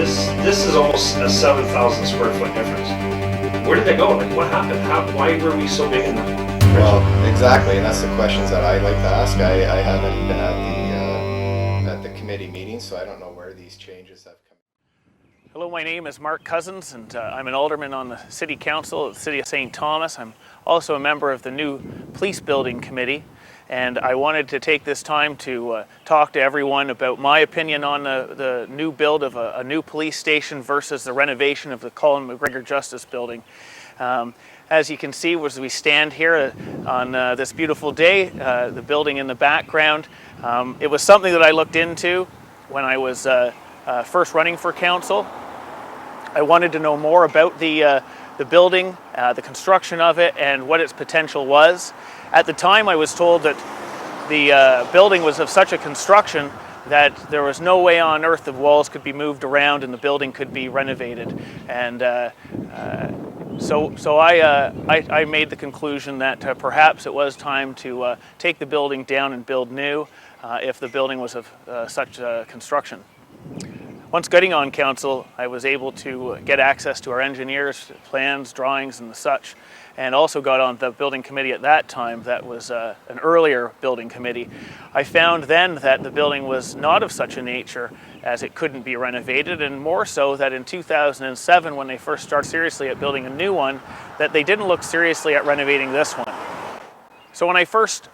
this is almost a 7,000 square foot difference. Where did they go? Like, what happened? Why were we so big in the Well, exactly, and that's the questions that I like to ask. I haven't been at the committee meeting, so I don't know where these changes have come. Hello, my name is Mark Cosens, and I'm an alderman on the City Council of the City of St. Thomas. I'm also a member of the new Police Building Committee, and I wanted to take this time to talk to everyone about my opinion on the new build of a new police station versus the renovation of the Colin McGregor Justice Building. As you can see, as we stand here on this beautiful day, the building in the background, it was something that I looked into when I was first running for council. I wanted to know more about the building, the construction of it, and what its potential was. At the time, I was told that the building was of such a construction that there was no way on earth the walls could be moved around and the building could be renovated. And so I made the conclusion that perhaps it was time to take the building down and build new if the building was of such construction. Once getting on council, I was able to get access to our engineers' plans, drawings, and such, and also got on the building committee at that time. That was an earlier building committee. I found then that the building was not of such a nature as it couldn't be renovated, and more so that in 2007, when they first started seriously at building a new one, that they didn't look seriously at renovating this one. So when I first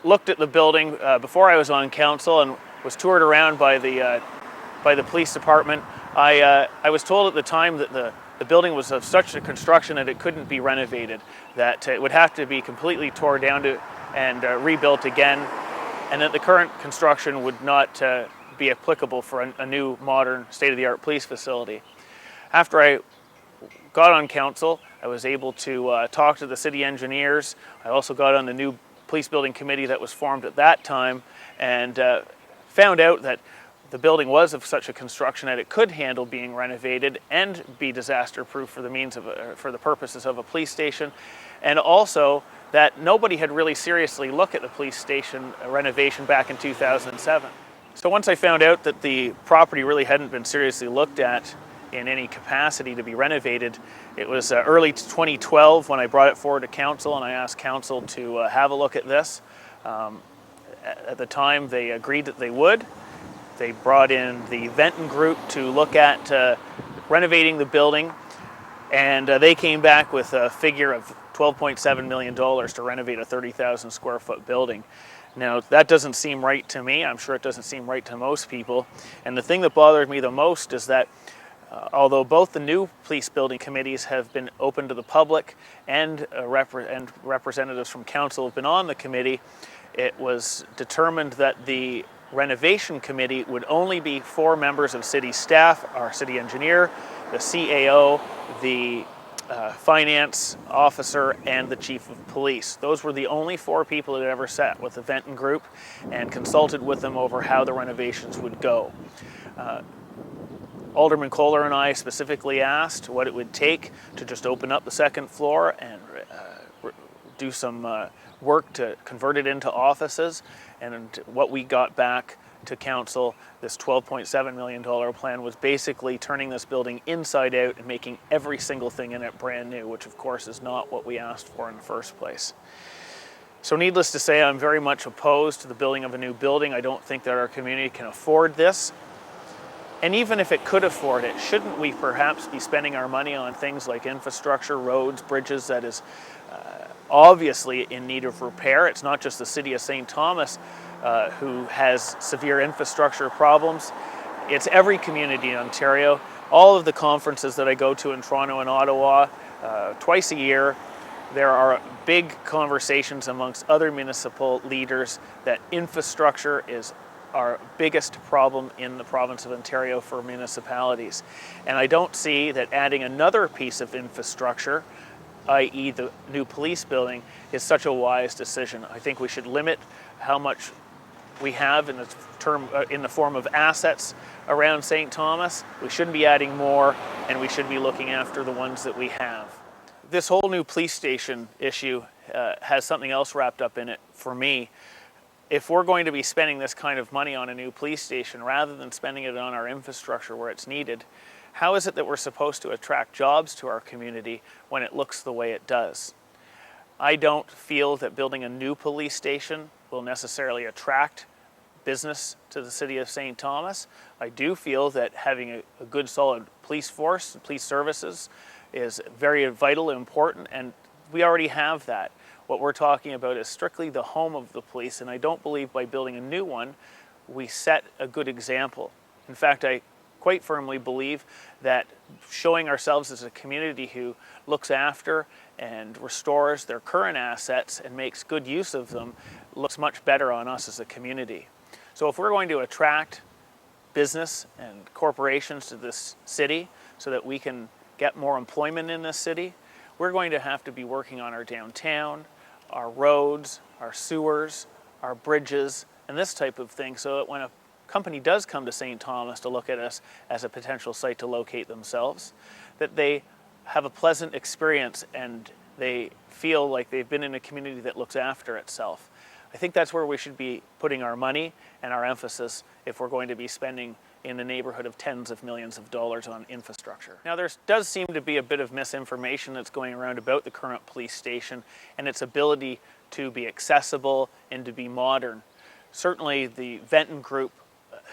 looked at the building before I was on council and was toured around by the police department, I was told at the time that the building was of such a construction that it couldn't be renovated, that it would have to be completely torn down and rebuilt again, and that the current construction would not be applicable for a new modern state-of-the-art police facility. After I got on council, I was able to talk to the city engineers. I also got on the new police building committee that was formed at that time, and found out that the building was of such a construction that it could handle being renovated and be disaster-proof for the purposes of a police station, and also that nobody had really seriously looked at the police station renovation back in 2007. So once I found out that the property really hadn't been seriously looked at in any capacity to be renovated, it was early 2012 when I brought it forward to council and I asked council to have a look at this. At the time, they agreed that they would. They brought in the Bendel group to look at renovating the building, and they came back with a figure of $12.7 million to renovate a 30,000 square foot building. Now, that doesn't seem right to me. I'm sure it doesn't seem right to most people. And the thing that bothered me the most is that although both the new police building committees have been open to the public and representatives from council have been on the committee, it was determined that the renovation committee would only be 4 members of city staff: our city engineer, the CAO, the finance officer, and the chief of police. Those were the only 4 people that ever sat with the Bendel group and consulted with them over how the renovations would go. Alderman Kohler and I specifically asked what it would take to just open up the second floor and do some work to convert it into offices, and what we got back to council, this $12.7 million plan, was basically turning this building inside out and making every single thing in it brand new, which of course is not what we asked for in the first place. So needless to say, I'm very much opposed to the building of a new building. I don't think that our community can afford this. And even if it could afford it, shouldn't we perhaps be spending our money on things like infrastructure, roads, bridges, that is obviously in need of repair? It's not just the city of St. Thomas who has severe infrastructure problems. It's every community in Ontario. All of the conferences that I go to in Toronto and Ottawa, twice a year, there are big conversations amongst other municipal leaders that infrastructure is our biggest problem in the province of Ontario for municipalities. And I don't see that adding another piece of infrastructure, i.e. the new police building, is such a wise decision. I think we should limit how much we have in the form of assets around St. Thomas. We shouldn't be adding more, and we should be looking after the ones that we have. This whole new police station issue has something else wrapped up in it for me. if we're going to be spending this kind of money on a new police station rather than spending it on our infrastructure where it's needed, how is it that we're supposed to attract jobs to our community when it looks the way it does? I don't feel that building a new police station will necessarily attract business to the city of St. Thomas. I do feel that having a good solid police force and police services is very vital and important, and we already have that. What we're talking about is strictly the home of the police, and I don't believe by building a new one we set a good example. In fact, I quite firmly believe that showing ourselves as a community who looks after and restores their current assets and makes good use of them looks much better on us as a community. So if we're going to attract business and corporations to this city so that we can get more employment in this city, we're going to have to be working on our downtown, our roads, our sewers, our bridges, and this type of thing, so that when a company does come to St. Thomas to look at us as a potential site to locate themselves, that they have a pleasant experience and they feel like they've been in a community that looks after itself. I think that's where we should be putting our money and our emphasis if we're going to be spending in the neighborhood of tens of millions of dollars on infrastructure. Now, there does seem to be a bit of misinformation that's going around about the current police station and its ability to be accessible and to be modern. Certainly the Venton Group,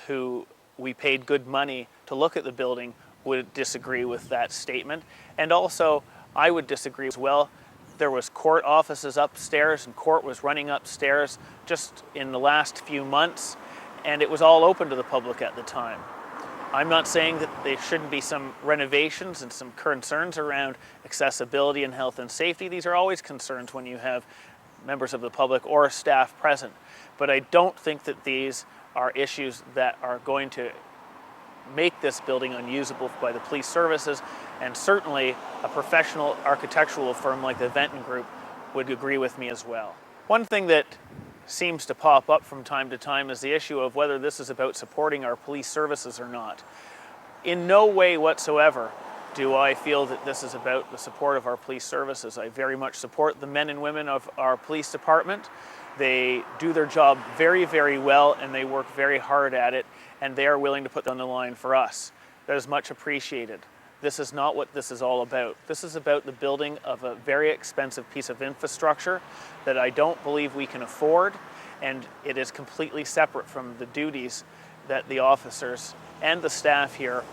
who we paid good money to look at the building, would disagree with that statement. And also, I would disagree as well. There was court offices upstairs and court was running upstairs just in the last few months, and it was all open to the public at the time. I'm not saying that there shouldn't be some renovations and some concerns around accessibility and health and safety. These are always concerns when you have members of the public or staff present. But I don't think that these are issues that are going to make this building unusable by the police services, and certainly a professional architectural firm like the Venton Group would agree with me as well. One thing that seems to pop up from time to time is the issue of whether this is about supporting our police services or not. In no way whatsoever do I feel that this is about the support of our police services. I very much support the men and women of our police department. They do their job very, very well, and they work very hard at it, and they are willing to put on the line for us. That is much appreciated. This is not what this is all about. This is about the building of a very expensive piece of infrastructure that I don't believe we can afford, and it is completely separate from the duties that the officers and the staff here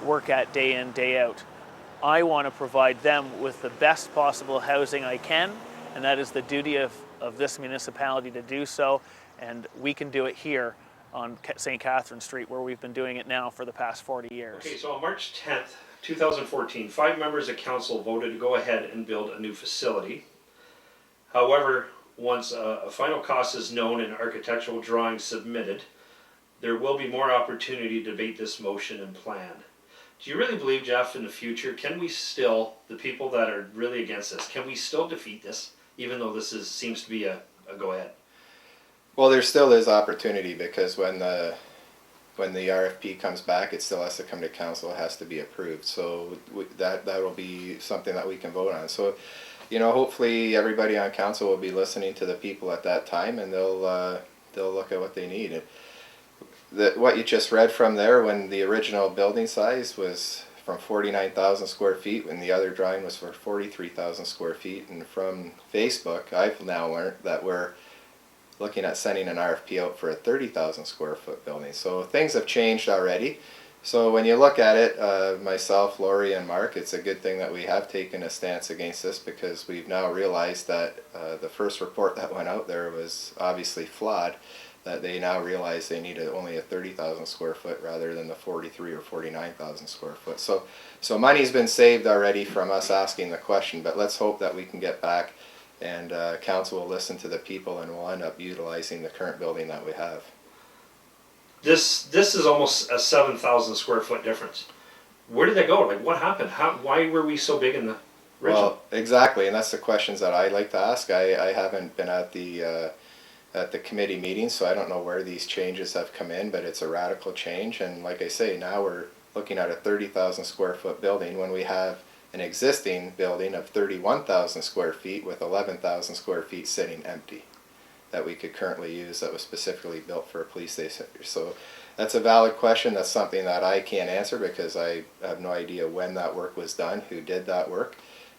work at day in, day out. I want to provide them with the best possible housing I can, and that is the duty of this municipality to do so, and we can do it here on St. Catherine Street, where we've been doing it now for the past 40 years. Okay, so on March 10th, 2014, 5 members of council voted to go ahead and build a new facility. However, once a final cost is known and architectural drawings submitted, there will be more opportunity to debate this motion and plan. Do you really believe, Jeff, in the future, can we still, the people that are really against this, can we still defeat this, even though this seems to be a go-ahead? Well, there still is opportunity, because when the RFP comes back, it still has to come to council, it has to be approved. So that will be something that we can vote on. So, you know, hopefully everybody on council will be listening to the people at that time, and they'll look at what they need. What you just read from there, when the original building size was from 49,000 square feet, when the other drawing was for 43,000 square feet, and from Facebook, I've now learned that we're looking at sending an RFP out for a 30,000 square foot building. So things have changed already. So when you look at it, myself, Lori, and Mark, it's a good thing that we have taken a stance against this, because we've now realized that the first report that went out there was obviously flawed, that they now realize they need only a 30,000 square foot rather than the 43 or 49,000 square foot. So money's been saved already from us asking the question, but let's hope that we can get back and council will listen to the people and we'll end up utilizing the current building that we have. This is almost a 7,000 square foot difference. Where did that go? Like, what happened? Why were we so big in the original? Well, exactly, and that's the questions that I like to ask. I haven't been at the committee meeting, so I don't know where these changes have come in, but it's a radical change. And like I say, now we're looking at a 30,000 square foot building when we have an existing building of 31,000 square feet with 11,000 square feet sitting empty. that we could currently use that was specifically built for a police station. So that's a valid question. That's something that I can't answer because I have no idea when that work was done, who did that work.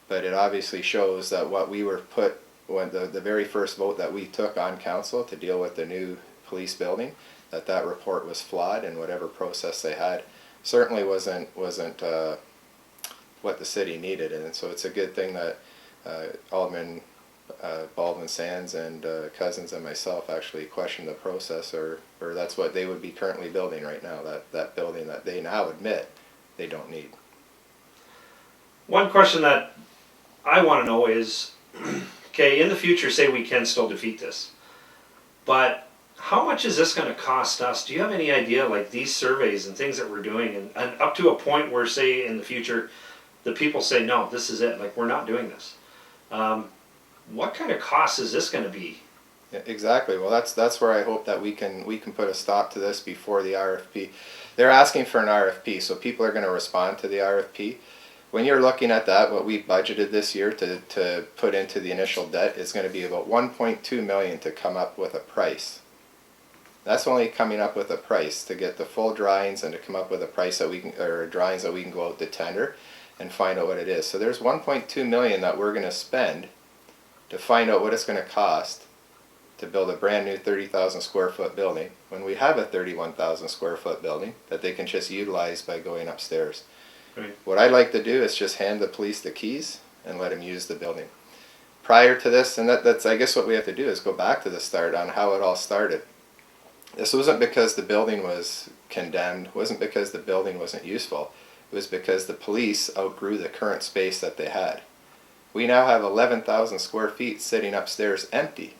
But it obviously shows that what we were put, when the very first vote that we took on council to deal with the new police building, that report was flawed, and whatever process they had certainly wasn't what the city needed. And so it's a good thing that Alderman Baldwin Sands and Cosens and myself actually questioned the process, or that's what they would be currently building right now, that building that they now admit they don't need. One question that I want to know is, okay, in the future, say we can still defeat this, but how much is this going to cost us? Do you have any idea, like these surveys and things that we're doing, and up to a point where, say, in the future, the people say, no, this is it, like we're not doing this. What kind of cost is this going to be? Yeah, exactly. Well, that's where I hope that we can put a stop to this before the RFP. They're asking for an RFP, so people are going to respond to the RFP. When you're looking at that, what we budgeted this year to put into the initial debt is going to be about $1.2 million to come up with a price. That's only coming up with a price to get the full drawings and to come up with a price that we can, or drawings that we can go out to tender and find out what it is. So there's $1.2 million that we're going to spend to find out what it's going to cost to build a brand new 30,000 square foot building when we have a 31,000 square foot building that they can just utilize by going upstairs. Right. What I'd like to do is just hand the police the keys and let them use the building. Prior to this, and that's I guess what we have to do is go back to the start on how it all started. This wasn't because the building was condemned, it wasn't because the building wasn't useful, it was because the police outgrew the current space that they had. We now have 11,000 square feet sitting upstairs empty.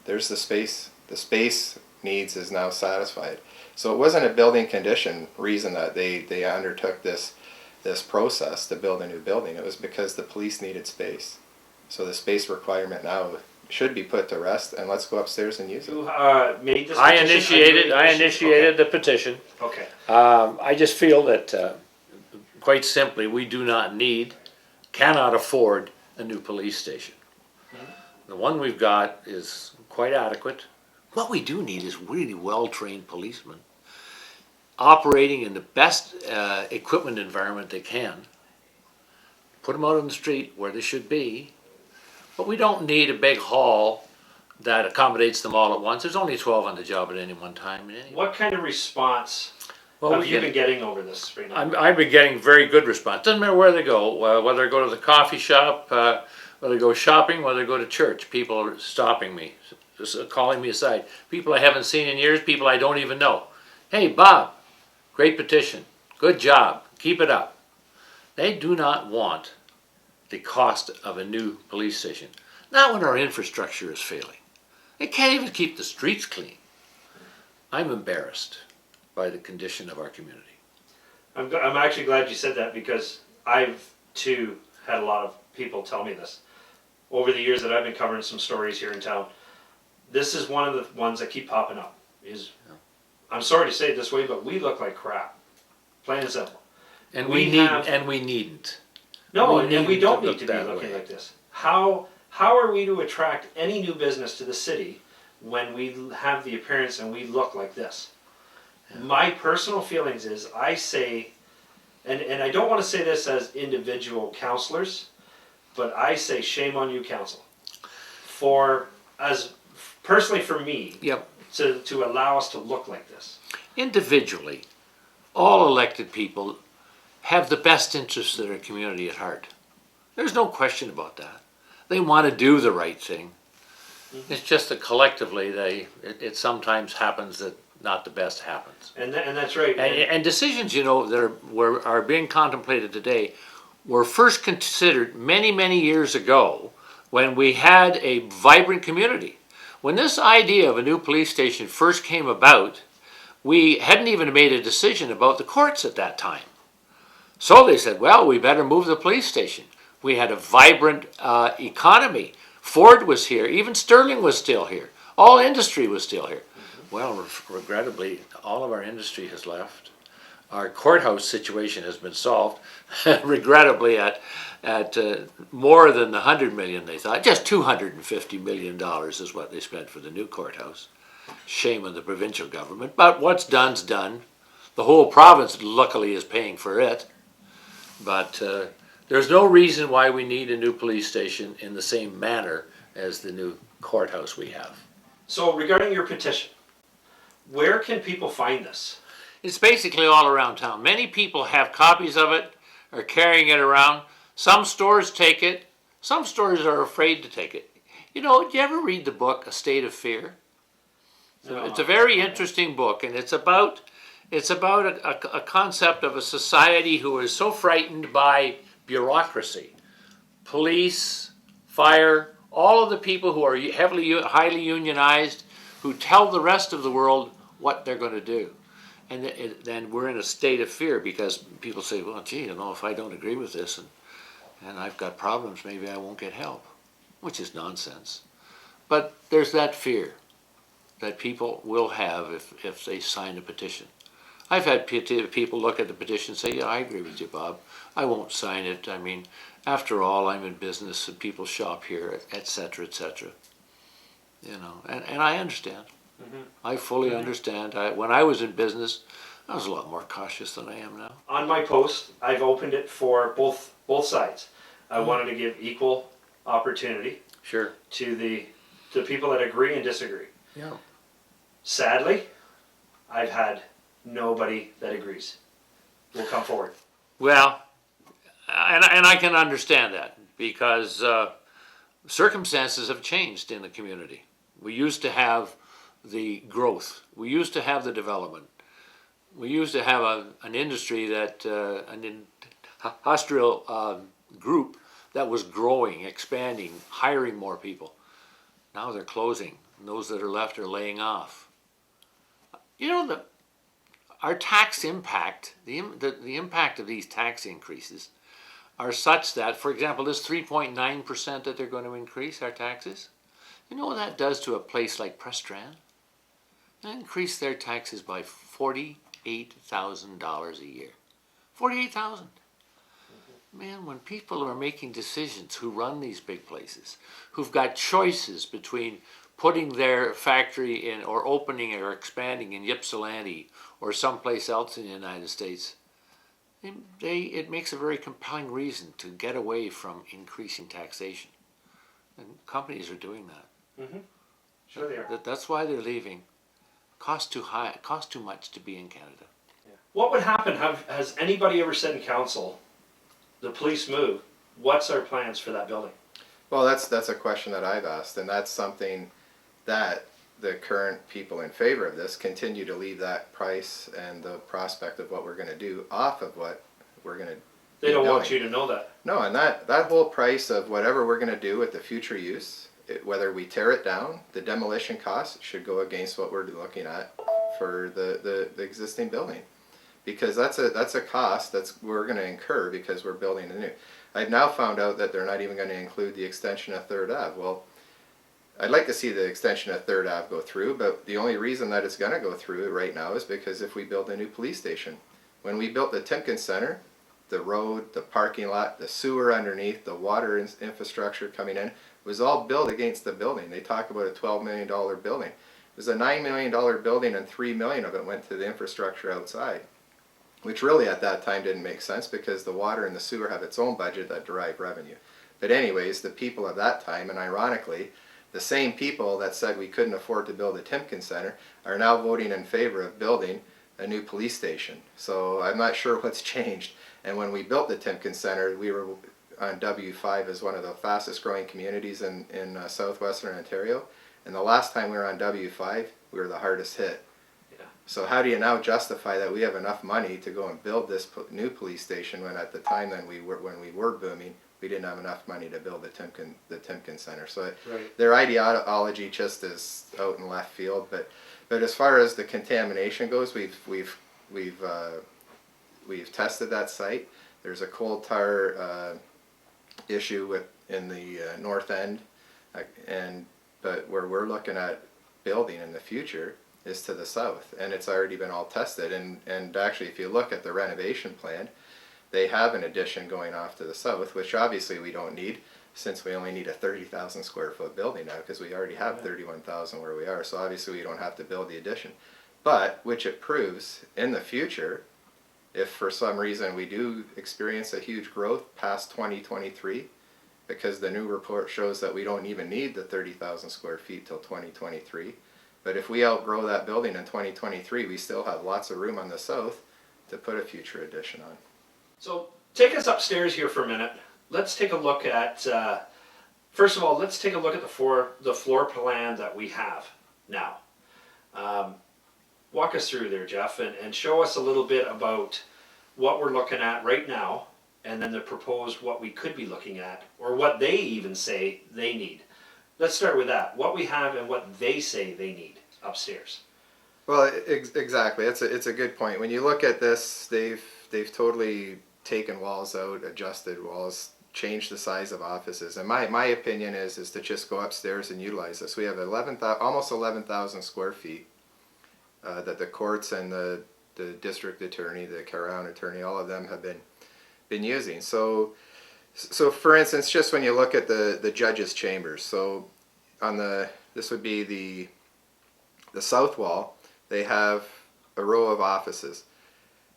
There's the space. The space needs is now satisfied. So it wasn't a building condition reason that they undertook this process to build a new building. It was because the police needed space. So the space requirement now should be put to rest, and let's go upstairs and use it. Who made this I petition? initiated the petition. Okay. I just feel that, quite simply, we do not need, cannot afford a new police station. The one we've got is quite adequate. What we do need is really well-trained policemen operating in the best equipment environment they can. Put them out on the street where they should be. But we don't need a big hall that accommodates them all at once. There's only 12 on the job at any one time. What kind of response have you been getting over this right now? I've been getting very good response. Doesn't matter where they go, whether I go to the coffee shop, whether I go shopping, whether I go to church. People are stopping me, just calling me aside. People I haven't seen in years, people I don't even know. Hey, Bob, great petition. Good job. Keep it up. They do not want the cost of a new police station. Not when our infrastructure is failing. They can't even keep the streets clean. I'm embarrassed by the condition of our community. I'm actually glad you said that, because I've too had a lot of people tell me this over the years that I've been covering some stories here in town. This is one of the ones that keep popping up. I'm sorry to say it this way, but we look like crap, plain and simple. And we needn't. No, We and we need don't to need look to be that looking way. like this. How are we to attract any new business to the city when we have the appearance and we look like this? Yeah. My personal feelings is, I say, and I don't want to say this as individual councillors, but I say shame on you, council, personally for me, Yep. to allow us to look like this. Individually, all elected people have the best interests of their community at heart. There's no question about that. They want to do the right thing. Mm-hmm. It's just that collectively, it sometimes happens that not the best happens. And that's right. And decisions, that are being contemplated today were first considered many, many years ago when we had a vibrant community. When this idea of a new police station first came about, we hadn't even made a decision about the courts at that time. So they said, well, we better move the police station. We had a vibrant economy. Ford was here. Even Sterling was still here. All industry was still here. Mm-hmm. Well, regrettably, all of our industry has left. our courthouse situation has been solved, regrettably at more than the $100 million they thought. Just $250 million is what they spent for the new courthouse. Shame on the provincial government, but what's done's done. The whole province, luckily, is paying for it. But there's no reason why we need a new police station in the same manner as the new courthouse we have. So regarding your petition, where can people find this? It's basically all around town. Many people have copies of it, are carrying it around. Some stores take it. Some stores are afraid to take it. You know, did you ever read the book, A State of Fear? No. It's a very interesting book, and it's about a concept of a society who is so frightened by bureaucracy, police, fire, all of the people who are highly unionized, who tell the rest of the world what they're going to do. And then we're in a state of fear because people say, well, gee, you know, if I don't agree with this and I've got problems, maybe I won't get help, which is nonsense. But there's that fear that people will have if they sign a petition. I've had people look at the petition and say, yeah, I agree with you, Bob. I won't sign it. I mean, after all, I'm in business and people shop here, et cetera, et cetera. You know, and I understand. Mm-hmm. I fully understand. When I was in business, I was a lot more cautious than I am now. On my post, I've opened it for both sides. I wanted to give equal opportunity Sure. to the people that agree and disagree. Yeah. Sadly, I've had nobody that agrees will come forward. Well, and I can understand that because circumstances have changed in the community. We used to have the growth. We used to have the development. We used to have an industry that, an industrial group that was growing, expanding, hiring more people. Now they're closing. And those that are left are laying off. You know, our tax impact, the impact of these tax increases are such that, for example, this 3.9% that they're going to increase our taxes, you know what that does to a place like Prestran? They increase their taxes by $48,000 a year. $48,000. Man, when people are making decisions who run these big places, who've got choices between putting their factory in or opening or expanding in Ypsilanti or someplace else in the United States, it makes a very compelling reason to get away from increasing taxation. And companies are doing that. Mm-hmm. Sure they are. That's why they're leaving. Cost too high. It costs too much to be in Canada. Yeah. What would happen? Has anybody ever said in council, the police move, what's our plans for that building? Well, that's a question that I've asked, and that's something that the current people in favor of this continue to leave that price and the prospect of what we're going to do off of what we're going to. They don't want you to know that. No, and that whole price of whatever we're going to do with the future use, whether we tear it down, the demolition costs should go against what we're looking at for the existing building, because that's a cost we're going to incur because we're building a new. I've now found out that they're not even going to include the extension of 3rd Ave. Well, I'd like to see the extension of 3rd Ave go through, but the only reason that it's going to go through right now is because if we build a new police station. When we built the Timken Center, the road, the parking lot, the sewer underneath, the water infrastructure coming in, was all built against the building. They talk about a $12 million building. It was a $9 million building and $3 million of it went to the infrastructure outside, which really at that time didn't make sense because the water and the sewer have its own budget that derive revenue. But anyways, the people of that time, and ironically, the same people that said we couldn't afford to build a Timken Center are now voting in favor of building a new police station. So I'm not sure what's changed. And when we built the Timken Center, we were on W5 as one of the fastest growing communities in southwestern Ontario. And the last time we were on W5, we were the hardest hit. Yeah. So how do you now justify that we have enough money to go and build this new police station when at the time when we were booming, we didn't have enough money to build the Timken Center. So their ideology just is out in left field. But as far as the contamination goes, we've tested that site. There's a coal tar issue in the north end, but where we're looking at building in the future is to the south, and it's already been all tested. And actually, if you look at the renovation plan, they have an addition going off to the south, which obviously we don't need, since we only need a 30,000 square foot building now, because we already have 31,000 where we are. So obviously we don't have to build the addition. But which it proves in the future, if for some reason we do experience a huge growth past 2023, because the new report shows that we don't even need the 30,000 square feet till 2023. But if we outgrow that building in 2023, we still have lots of room on the south to put a future addition on. So take us upstairs here for a minute. Let's take a look at, first of all, let's take a look at the floor plan that we have now. Walk us through there, Jeff, and show us a little bit about what we're looking at right now, and then the proposed what we could be looking at, or what they even say they need. Let's start with that. What we have and what they say they need upstairs. Well, exactly. It's a good point. When you look at this, they've totally taken walls out, adjusted walls, changed the size of offices. And my opinion is to just go upstairs and utilize this. We have almost 11,000 square feet that the courts and the district attorney, the Crown attorney, all of them have been using. So for instance, just when you look at the judges' chambers, so on this would be the south wall, they have a row of offices.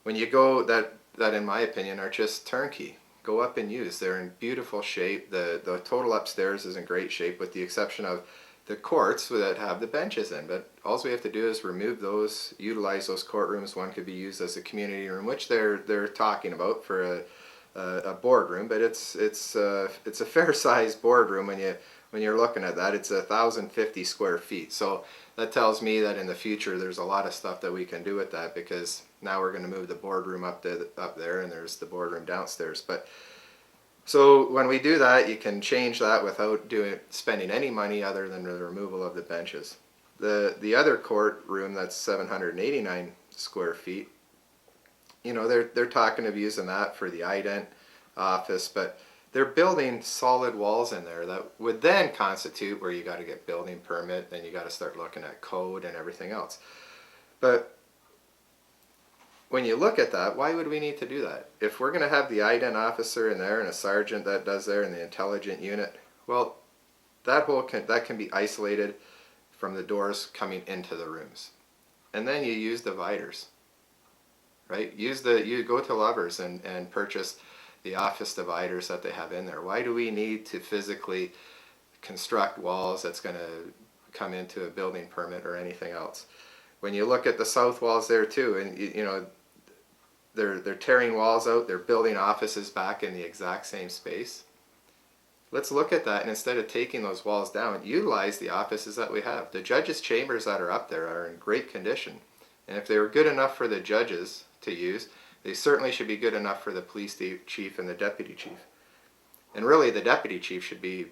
When you go, that in my opinion are just turnkey. Go up and use. They're in beautiful shape. The total upstairs is in great shape, with the exception of the courts that have the benches in. But all we have to do is remove those, utilize those courtrooms. One could be used as a community room, which they're talking about for a boardroom. But it's a fair sized boardroom when you're looking at that. It's 1,050 square feet. So that tells me that in the future there's a lot of stuff that we can do with that, because now we're going to move the boardroom up there, and there's the boardroom downstairs. But so when we do that, you can change that without spending any money other than the removal of the benches. The other courtroom that's 789 square feet, you know, they're talking of using that for the ident office, but they're building solid walls in there that would then constitute where you got to get building permit, then you got to start looking at code and everything else. But when you look at that, why would we need to do that? If we're going to have the ident officer in there and a sergeant that does there in the intelligent unit, well, that can be isolated from the doors coming into the rooms. And then you use dividers, right? You go to Lovers and purchase the office dividers that they have in there. Why do we need to physically construct walls that's going to come into a building permit or anything else? When you look at the south walls there too, and you know, they're tearing walls out, they're building offices back in the exact same space. Let's look at that, and instead of taking those walls down, utilize the offices that we have. The judges' chambers that are up there are in great condition, and if they were good enough for the judges to use, they certainly should be good enough for the police chief and the deputy chief. And really, the deputy chief should be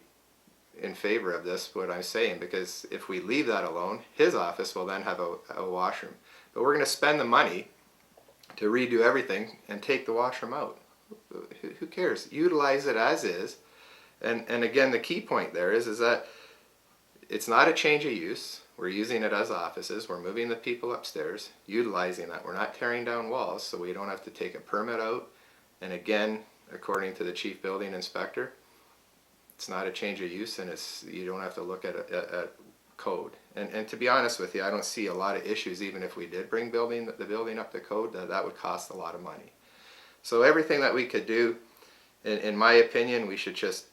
in favor of this, what I'm saying, because if we leave that alone, his office will then have a washroom. But we're going to spend the money to redo everything and take the washroom out. Who cares? Utilize it as is. And again, the key point there is that it's not a change of use. We're using it as offices. We're moving the people upstairs, utilizing that. We're not tearing down walls, so we don't have to take a permit out. And again, according to the chief building inspector, it's not a change of use, and you don't have to look at code. And to be honest with you, I don't see a lot of issues, even if we did bring the building up to code, that would cost a lot of money. So everything that we could do, in my opinion, we should just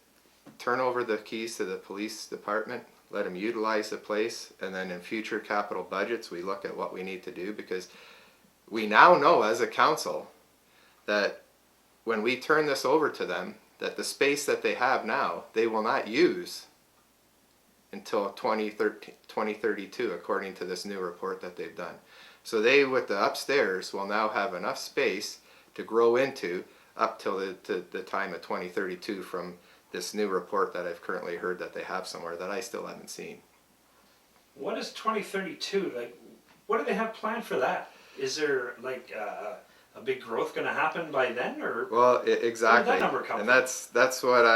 turn over the keys to the police department, let them utilize the place, and then in future capital budgets we look at what we need to do, because we now know as a council that when we turn this over to them, that the space that they have now, they will not use until 2032, according to this new report that they've done. So they, with the upstairs, will now have enough space to grow into up till the time of 2032 from this new report that I've currently heard that they have somewhere that I still haven't seen. What is 2032? Like, what do they have planned for that? Is there like a big growth going to happen by then, or? Well, exactly. Where did that number come and from? that's what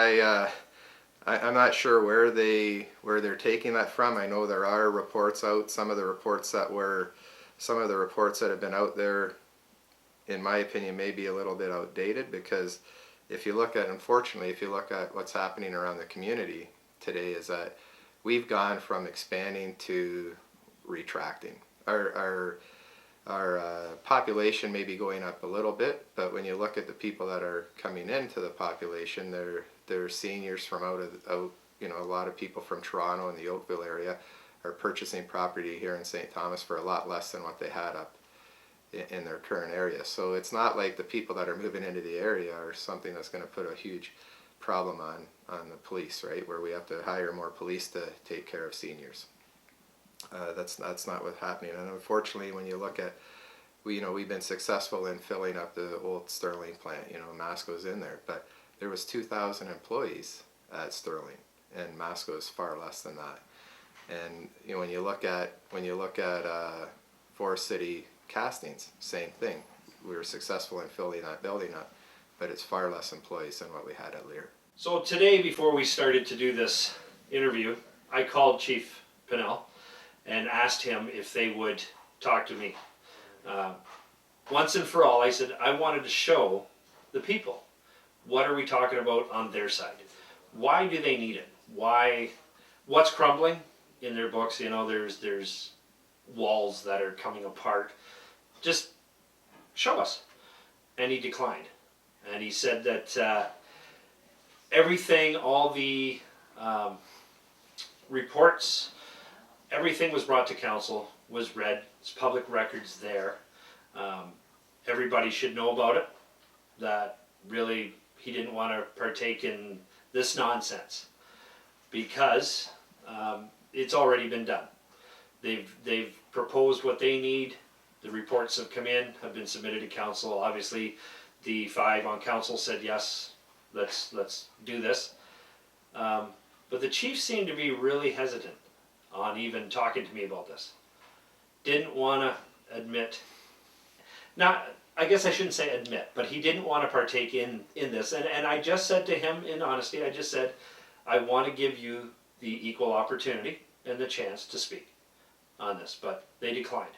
I'm not sure where they're taking that from. I know there are reports out. Some of the reports that have been out there, in my opinion, may be a little bit outdated, because unfortunately, if you look at what's happening around the community today, is that we've gone from expanding to retracting. Our population may be going up a little bit, but when you look at the people that are coming into the population, they're seniors from out, a lot of people from Toronto and the Oakville area are purchasing property here in St. Thomas for a lot less than what they had up in their current area. So it's not like the people that are moving into the area are something that's going to put a huge problem on the police, right? Where we have to hire more police to take care of seniors. That's not what's happening. And unfortunately, when you look at, we've been successful in filling up the old Sterling plant. Masco's in there, but there was 2,000 employees at Sterling, and Masco is far less than that. And when you look at Forest City Castings, same thing. We were successful in filling that building up, but it's far less employees than what we had at Lear. So today, before we started to do this interview, I called Chief Pinnell and asked him if they would talk to me. Once and for all, I said, I wanted to show the people, what are we talking about on their side? Why do they need it? What's crumbling in their books? There's walls that are coming apart. Just show us. And he declined. And he said that everything, all the reports, everything was brought to council, was read. It's public records there. Everybody should know about it. That really he didn't want to partake in this nonsense, because it's already been done. They've proposed what they need. The reports have come in, have been submitted to council. Obviously, the 5 on council said yes, let's do this. But the chief seemed to be really hesitant on even talking to me about this. Didn't want to admit. Not, I guess I shouldn't say admit, but he didn't want to partake in this. And I just said to him in honesty, I just said, I want to give you the equal opportunity and the chance to speak on this, but they declined.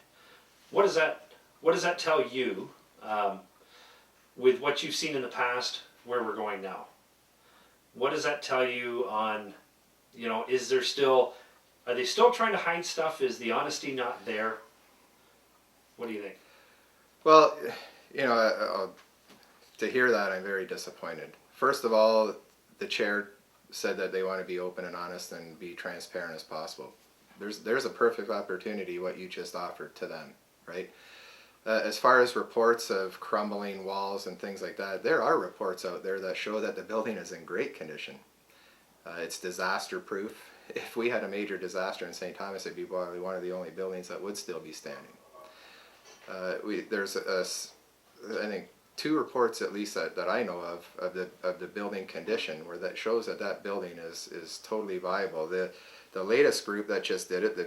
What does that tell you with what you've seen in the past, where we're going now? What does that tell you on, are they still trying to hide stuff? Is the honesty not there? What do you think? Well, to hear that, I'm very disappointed. First of all, the chair said that they want to be open and honest and be transparent as possible. There's a perfect opportunity, what you just offered to them, right? As far as reports of crumbling walls and things like that, there are reports out there that show that the building is in great condition. It's disaster proof. If we had a major disaster in St. Thomas, it'd be probably one of the only buildings that would still be standing. There's I think 2 reports at least that I know of the building condition where that shows that building is totally viable. The latest group that just did it, the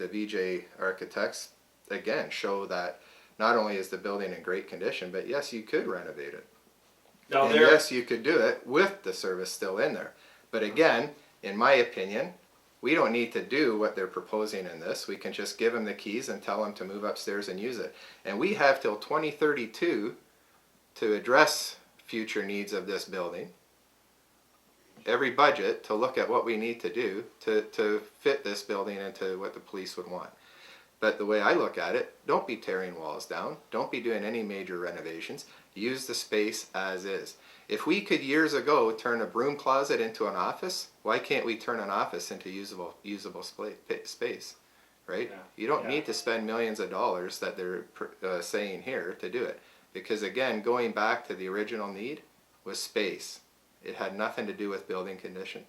VJ Architects, again show that not only is the building in great condition, but yes, you could renovate it. And yes, you could do it with the service still in there. But again, in my opinion, we don't need to do what they're proposing in this. We can just give them the keys and tell them to move upstairs and use it. And we have till 2032 to address future needs of this building. Every budget to look at what we need to do to fit this building into what the police would want. But the way I look at it, don't be tearing walls down. Don't be doing any major renovations. Use the space as is. If we could years ago turn a broom closet into an office, why can't we turn an office into usable space, right? Yeah. You don't need to spend millions of dollars that they're saying here to do it. Because again, going back to the original need was space. It had nothing to do with building condition.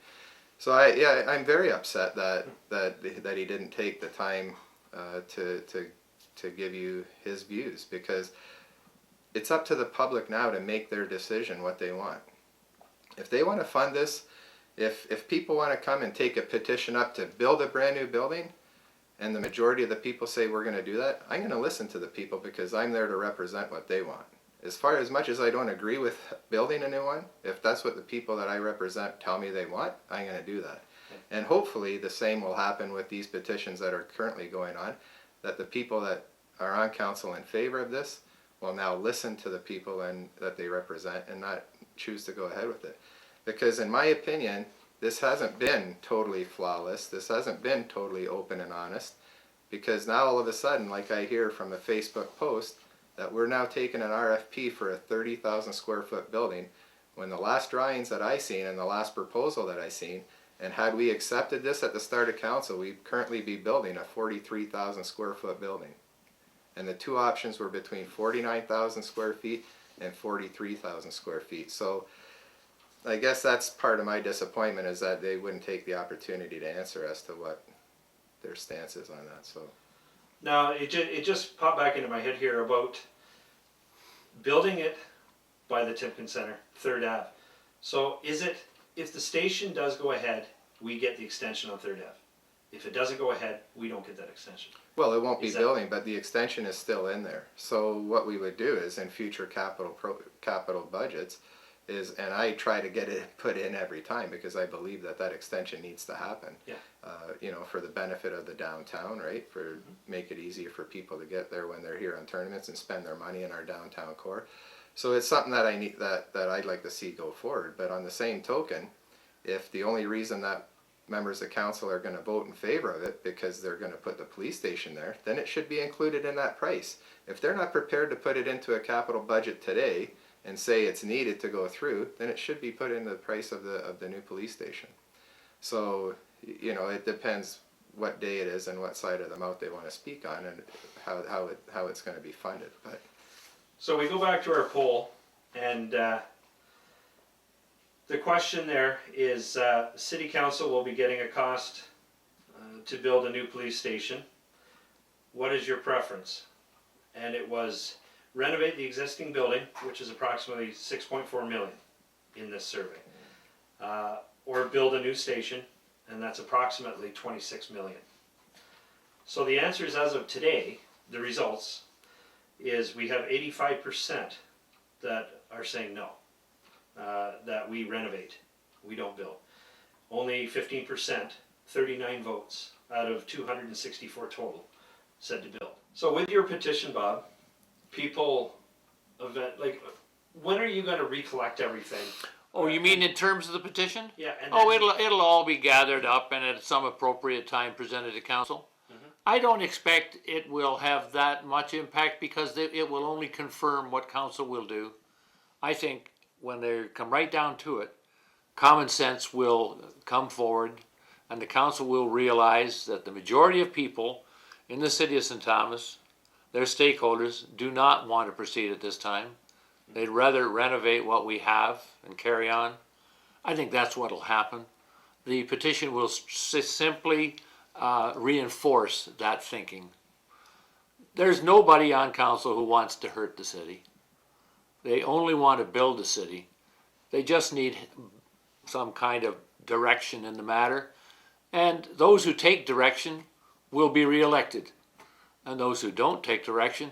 So I'm very upset that he didn't take the time to give you his views, because it's up to the public now to make their decision what they want. If they want to fund this, if people want to come and take a petition up to build a brand new building, and the majority of the people say we're going to do that, I'm going to listen to the people, because I'm there to represent what they want. as much as I don't agree with building a new one, if that's what the people that I represent tell me they want, I'm going to do that. And hopefully the same will happen with these petitions that are currently going on, that the people that are on council in favor of this will now listen to the people that they represent and not choose to go ahead with it. Because in my opinion, this hasn't been totally flawless. This hasn't been totally open and honest. Because now all of a sudden, like I hear from a Facebook post, that we're now taking an RFP for a 30,000 square foot building, when the last drawings that I seen and the last proposal that I seen, and had we accepted this at the start of council, we'd currently be building a 43,000 square foot building. And the two options were between 49,000 square feet and 43,000 square feet. So I guess that's part of my disappointment, is that they wouldn't take the opportunity to answer as to what their stance is on that. So Now, it just popped back into my head here about building it by the Timpkin Center, 3rd Ave. So is it, if the station does go ahead, we get the extension on 3rd Ave? If it doesn't go ahead, we don't get that extension. well, it won't be Is that- building, but the extension is still in there. So what we would do is, in future capital budgets, is, and I try to get it put in every time, because I believe that extension needs to happen. Yeah. You know, for the benefit of the downtown, right? For make it easier for people to get there when they're here on tournaments and spend their money in our downtown core. So it's something that I need, that I'd like to see go forward. But on the same token, if the only reason that members of council are going to vote in favor of it because they're going to put the police station there, then it should be included in that price. If they're not prepared to put it into a capital budget today and say it's needed to go through, then it should be put in the price of the new police station. So, you know, it depends what day it is and what side of the mouth they want to speak on, and how it's going to be funded. But So we go back to our poll, and the question there is, City Council will be getting a cost to build a new police station. What is your preference? And it was renovate the existing building, which is approximately 6.4 million in this survey, or build a new station, and that's approximately 26 million. So the answers as of today, the results, is we have 85% that are saying no, that we renovate, we don't build. Only 15%, 39 votes out of 264 total, said to build. So with your petition, Bob, people, like, when are you going to recollect everything? Oh, you mean in terms of the petition? Yeah. And Oh, then- it'll all be gathered up and at some appropriate time presented to council. I don't expect it will have that much impact, because it will only confirm what council will do. I think when they come right down to it, common sense will come forward, and the council will realize that the majority of people in the city of St. Thomas, their stakeholders, do not want to proceed at this time. They'd rather renovate what we have and carry on. I think that's what will happen. The petition will simply reinforce that thinking. There's nobody on council who wants to hurt the city. They only want to build the city. They just need some kind of direction in the matter. And those who take direction will be reelected. And those who don't take direction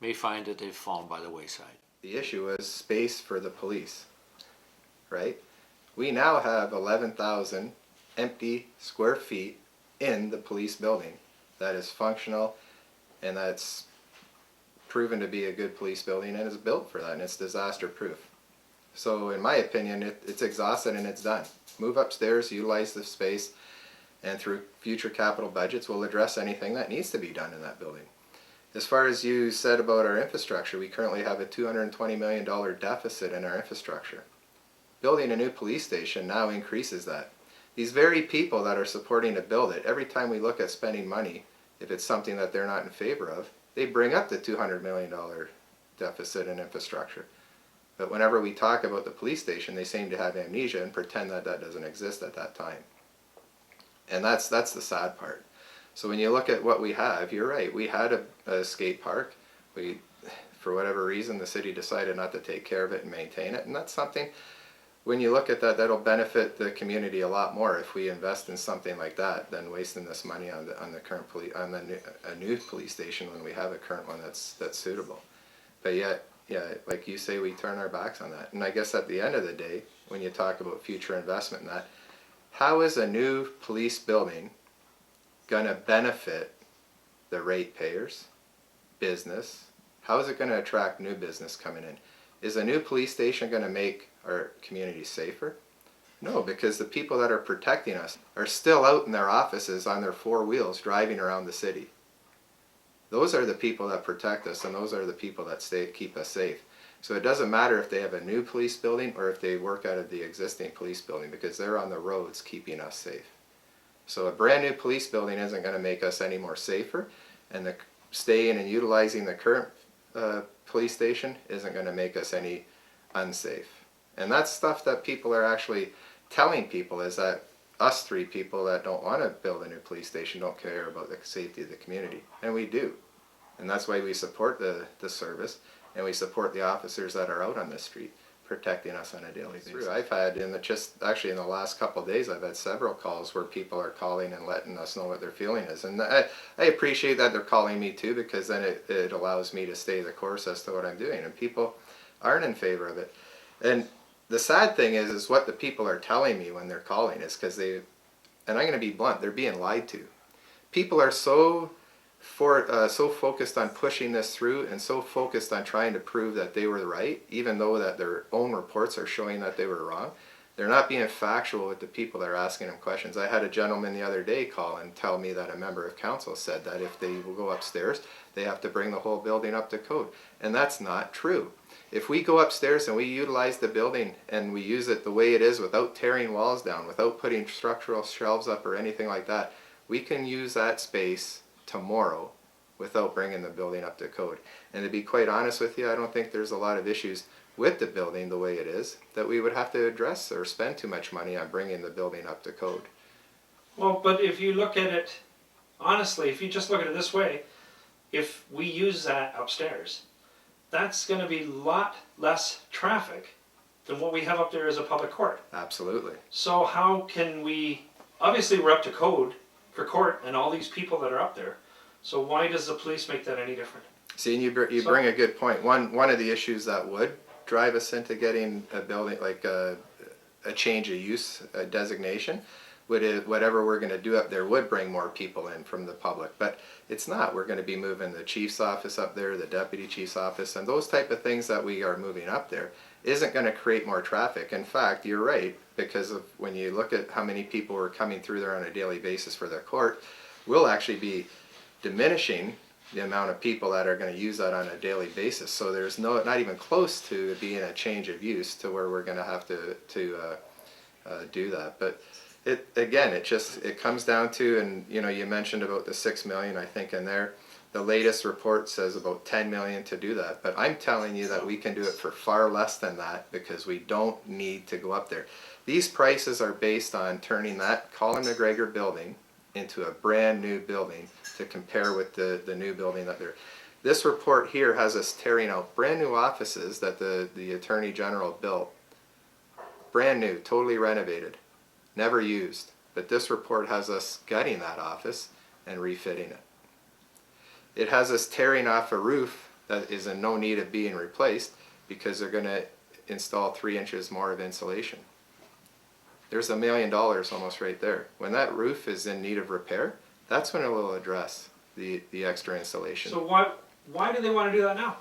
may find that they've fallen by the wayside. the issue is space for the police, right? We now have 11,000 empty square feet in the police building that is functional, and that's proven to be a good police building and is built for that, and it's disaster proof. So in my opinion, it's exhausted and it's done. Move upstairs, utilize the space, and through future capital budgets, we'll address anything that needs to be done in that building. As far as you said about our infrastructure, we currently have a $220 million deficit in our infrastructure. Building a new police station now increases that. These very people that are supporting to build it, every time we look at spending money, if it's something that they're not in favor of, they bring up the $200 million deficit in infrastructure. But whenever we talk about the police station, they seem to have amnesia and pretend that that doesn't exist at that time. And that's the sad part. So when you look at what we have, you're right. We had a skate park. We, for whatever reason, the city decided not to take care of it and maintain it. And that's something, when you look at that, that'll benefit the community a lot more if we invest in something like that than wasting this money on the current a new police station when we have a current one that's suitable. But yet, yeah, like you say, we turn our backs on that. And I guess at the end of the day, when you talk about future investment in that, how is a new police building gonna benefit the ratepayers, business? How is it gonna attract new business coming in? Is a new police station gonna make our community safer? No, because the people that are protecting us are still out in their offices on their four wheels driving around the city. Those are the people that protect us, and those are the people that keep us safe. So it doesn't matter if they have a new police building or if they work out of the existing police building, because they're on the roads keeping us safe. So a brand new police building isn't going to make us any more safer, and the staying and utilizing the current police station isn't going to make us any unsafe. And that's stuff that people are actually telling people, is that us three people that don't want to build a new police station don't care about the safety of the community. And we do. And that's why we support the service, and we support the officers that are out on the street protecting us on a daily basis. I've had, in the last couple of days, I've had several calls where people are calling and letting us know what their feeling is. And I appreciate that they're calling me too, because then it allows me to stay the course as to what I'm doing. And people aren't in favor of it. And the sad thing is what the people are telling me when they're calling is because and I'm going to be blunt, they're being lied to. People are so focused on pushing this through and so focused on trying to prove that they were right, even though that their own reports are showing that they were wrong. They're not being factual with the people that are asking them questions. I had a gentleman the other day call and tell me that a member of council said that if they will go upstairs, they have to bring the whole building up to code. And that's not true. If we go upstairs and we utilize the building and we use it the way it is without tearing walls down, without putting structural shelves up or anything like that, we can use that space tomorrow without bringing the building up to code. And to be quite honest with you, I don't think there's a lot of issues with the building the way it is that we would have to address or spend too much money on bringing the building up to code. Well, but if you look at it, honestly, if you just look at it this way, if we use that upstairs, that's going to be a lot less traffic than what we have up there as a public court. Absolutely. So how can we, obviously we're up to code for court and all these people that are up there, so why does the police make that any different? See, and you bring a good point. One of the issues that would drive us into getting a building, like a change of use, a designation, whatever we're going to do up there would bring more people in from the public. But it's not. We're going to be moving the chief's office up there, the deputy chief's office, and those type of things that we are moving up there isn't going to create more traffic. In fact, you're right, because of when you look at how many people are coming through there on a daily basis for the court, we'll actually be diminishing the amount of people that are going to use that on a daily basis. So there's not even close to being a change of use to where we're going to have to do that. But it comes down to, and you mentioned about the 6 million, I think, in there. The latest report says about 10 million to do that. But I'm telling you that we can do it for far less than that, because we don't need to go up there. These prices are based on turning that Colin McGregor building into a brand new building to compare with the new building that they're. This report here has us tearing out brand new offices that the Attorney General built. Brand new, totally renovated, never used. But this report has us gutting that office and refitting it. It has us tearing off a roof that is in no need of being replaced because they're going to install 3 inches more of insulation. There's $1 million almost right there. When that roof is in need of repair, that's when it will address the extra insulation. So why do they want to do that now?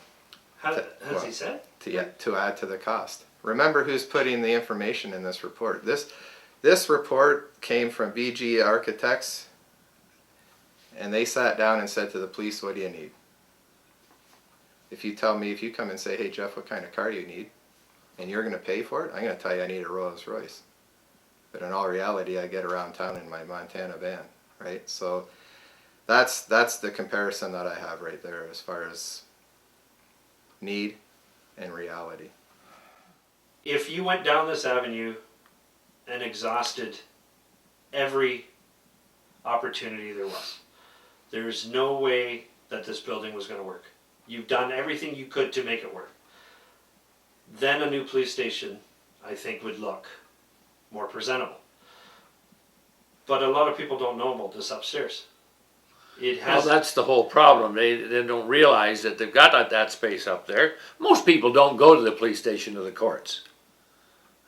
Has he said? To add to the cost. Remember who's putting the information in this report. This report came from BG Architects, and they sat down and said to the police, what do you need? If you come and say, hey Jeff, what kind of car do you need? And you're going to pay for it, I'm going to tell you I need a Rolls Royce. But in all reality, I get around town in my Montana van, right? So that's the comparison that I have right there as far as need and reality. If you went down this avenue and exhausted every opportunity there's no way that this building was going to work. You've done everything you could to make it work. Then a new police station, I think, would look more presentable. But a lot of people don't know about this upstairs. It Well, has, that's the whole problem. They don't realize that they've got that space up there. Most people don't go to the police station or the courts.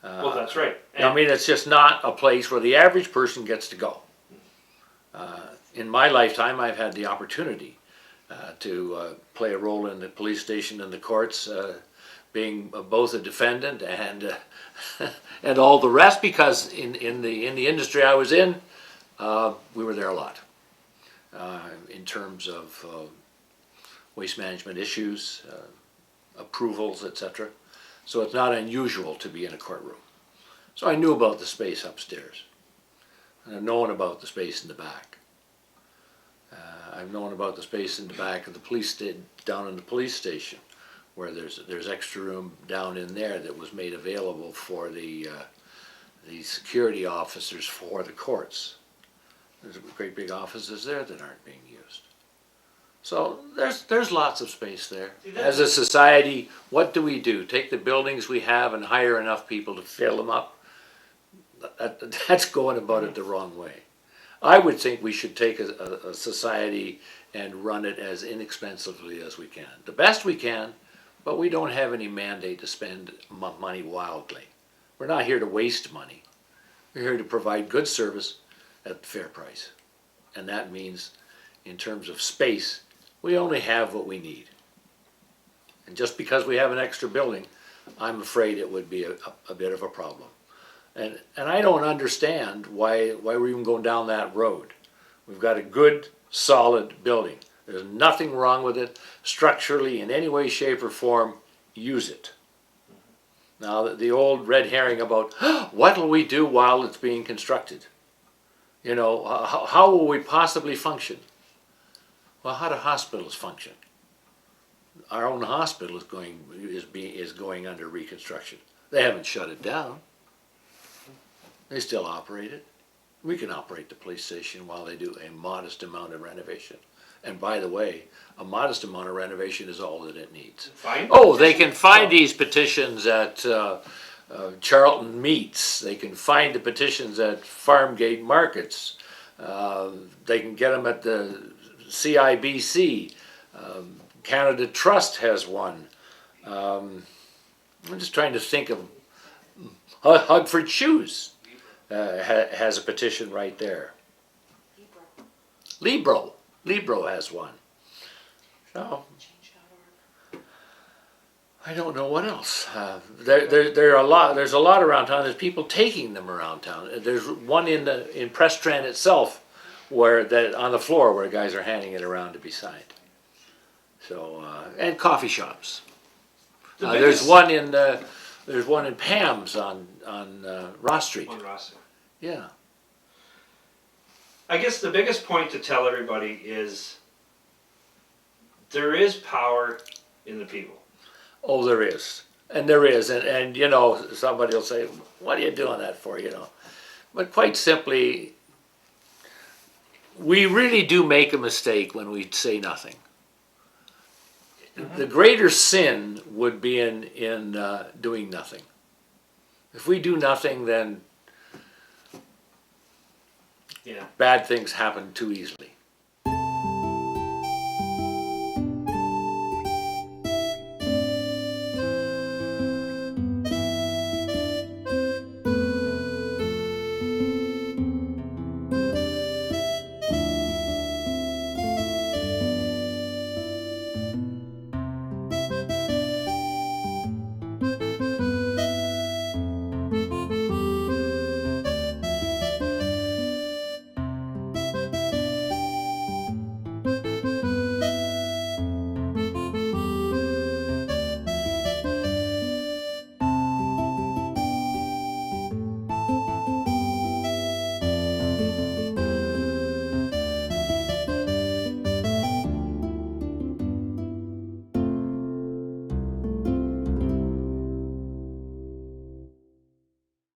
well, that's right. I mean, it's just not a place where the average person gets to go. In my lifetime, I've had the opportunity to play a role in the police station and the courts, being both a defendant and and all the rest. Because in the industry I was in, we were there a lot in terms of waste management issues, approvals, etc. So it's not unusual to be in a courtroom. So I knew about the space upstairs, and I've known about the space in the back. I've known about the space in the back of the down in the police station, where there's extra room down in there that was made available for the security officers for the courts. There's great big offices there that aren't being used. So there's lots of space there. As a society, what do? Take the buildings we have and hire enough people to fill them up? That's going about it the wrong way. I would think we should take a society and run it as inexpensively as we can. The best we can, but we don't have any mandate to spend money wildly. We're not here to waste money. We're here to provide good service at fair price. And that means, in terms of space, we only have what we need. And just because we have an extra building, I'm afraid it would be a bit of a problem. And I don't understand why we're even going down that road. We've got a good, solid building. There's nothing wrong with it structurally in any way, shape, or form. Use it. Now, the old red herring about what will we do while it's being constructed? You know, how will we possibly function? Well, how do hospitals function? Our own hospital is going under reconstruction. They haven't shut it down. They still operate it. We can operate the police station while they do a modest amount of renovation. And by the way, a modest amount of renovation is all that it needs. fine. Oh, they can find these petitions at Charlton Meats. They can find the petitions at Farmgate Markets. They can get them at the CIBC. Canada Trust has one. I'm just trying to think of Hugford Shoes has a petition right there. Libro has one. So I don't know what else. There are a lot. There's a lot around town. There's people taking them around town. There's one in Presstrand itself, where on the floor where guys are handing it around to be signed. So and coffee shops. There's one in Pam's on Ross Street. On Ross. Yeah. I guess the biggest point to tell everybody is there is power in the people. Oh, there is. And there is. And you know, somebody will say, what are you doing that for, you know? But quite simply, we really do make a mistake when we say nothing. The greater sin would be in doing nothing. If we do nothing, then Yeah. bad things happen too easily.